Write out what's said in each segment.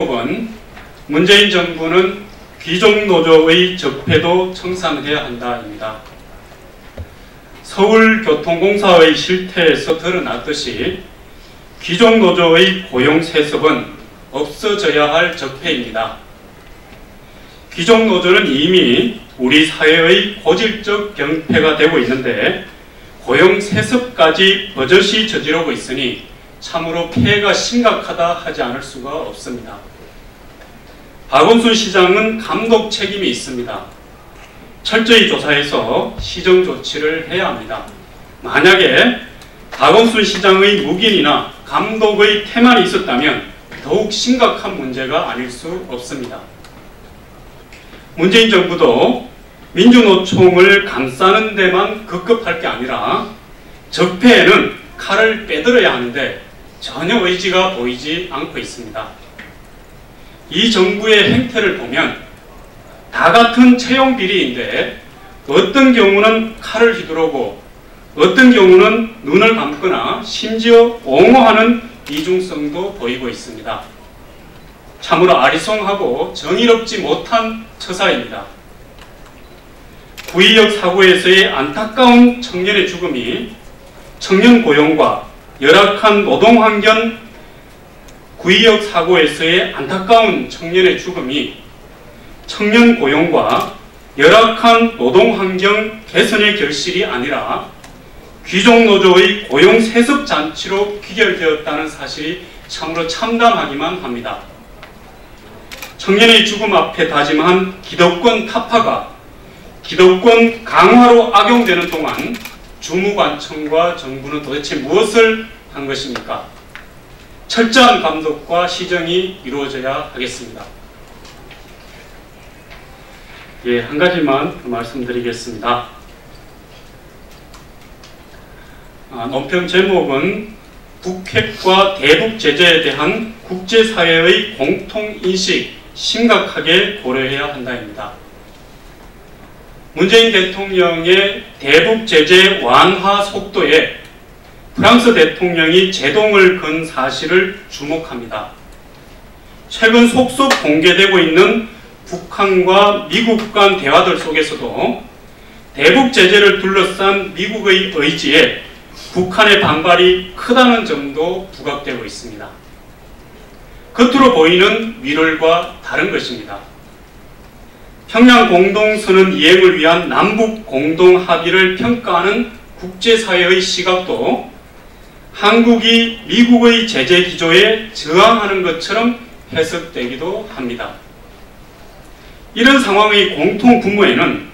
은 문재인 정부는 귀족노조의 적폐도 청산해야 한다입니다. 서울교통공사의 실태에서 드러났듯이 귀족노조의 고용세습은 없어져야 할 적폐입니다. 귀족노조는 이미 우리 사회의 고질적 병폐가 되고 있는데 고용세습까지 버젓이 저지르고 있으니 참으로 피해가 심각하다 하지 않을 수가 없습니다. 박원순 시장은 감독 책임이 있습니다. 철저히 조사해서 시정 조치를 해야 합니다. 만약에 박원순 시장의 묵인이나 감독의 태만이 있었다면 더욱 심각한 문제가 아닐 수 없습니다. 문재인 정부도 민주노총을 감싸는 데만 급급할 게 아니라 적폐에는 칼을 빼들어야 하는데 전혀 의지가 보이지 않고 있습니다. 이 정부의 행태를 보면 다 같은 채용 비리인데 어떤 경우는 칼을 휘두르고 어떤 경우는 눈을 감거나 심지어 옹호하는 이중성도 보이고 있습니다. 참으로 아리송하고 정의롭지 못한 처사입니다. 구의역 사고에서의 안타까운 청년의 죽음이 청년 고용과 열악한 노동환경, 구의역 사고에서의 안타까운 청년의 죽음이 청년 고용과 열악한 노동환경 개선의 결실이 아니라 귀족노조의 고용세습 잔치로 귀결되었다는 사실이 참으로 참담하기만 합니다. 청년의 죽음 앞에 다짐한 기득권 타파가 기득권 강화로 악용되는 동안 주무관청과 정부는 도대체 무엇을 한 것입니까? 철저한 감독과 시정이 이루어져야 하겠습니다. 예, 한 가지만 말씀드리겠습니다. 논평 제목은 북핵과 대북 제재에 대한 국제사회의 공통인식 심각하게 고려해야 한다입니다. 문재인 대통령의 대북 제재 완화 속도에 프랑스 대통령이 제동을 건 사실을 주목합니다. 최근 속속 공개되고 있는 북한과 미국 간 대화들 속에서도 대북 제재를 둘러싼 미국의 의지에 북한의 반발이 크다는 점도 부각되고 있습니다. 겉으로 보이는 위럴과 다른 것입니다. 평양 공동선언 이행을 위한 남북 공동 합의를 평가하는 국제사회의 시각도 한국이 미국의 제재 기조에 저항하는 것처럼 해석되기도 합니다. 이런 상황의 공통 분모에는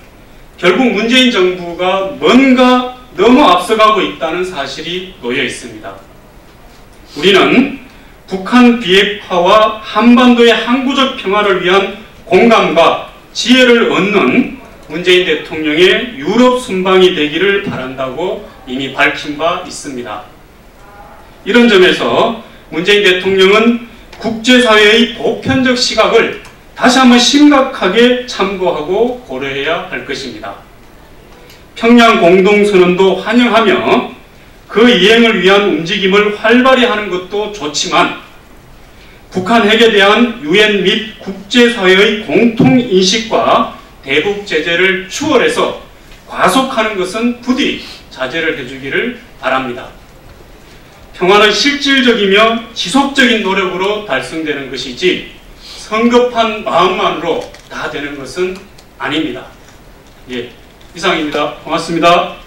결국 문재인 정부가 뭔가 너무 앞서가고 있다는 사실이 놓여 있습니다. 우리는 북한 비핵화와 한반도의 항구적 평화를 위한 공감과 지혜를 얻는 문재인 대통령의 유럽 순방이 되기를 바란다고 이미 밝힌 바 있습니다. 이런 점에서 문재인 대통령은 국제사회의 보편적 시각을 다시 한번 심각하게 참고하고 고려해야 할 것입니다. 평양 공동선언도 환영하며 그 이행을 위한 움직임을 활발히 하는 것도 좋지만 북한 핵에 대한 유엔 및 국제사회의 공통인식과 대북 제재를 추월해서 과속하는 것은 부디 자제를 해주기를 바랍니다. 평화는 실질적이며 지속적인 노력으로 달성되는 것이지 성급한 마음만으로 다 되는 것은 아닙니다. 예, 이상입니다. 고맙습니다.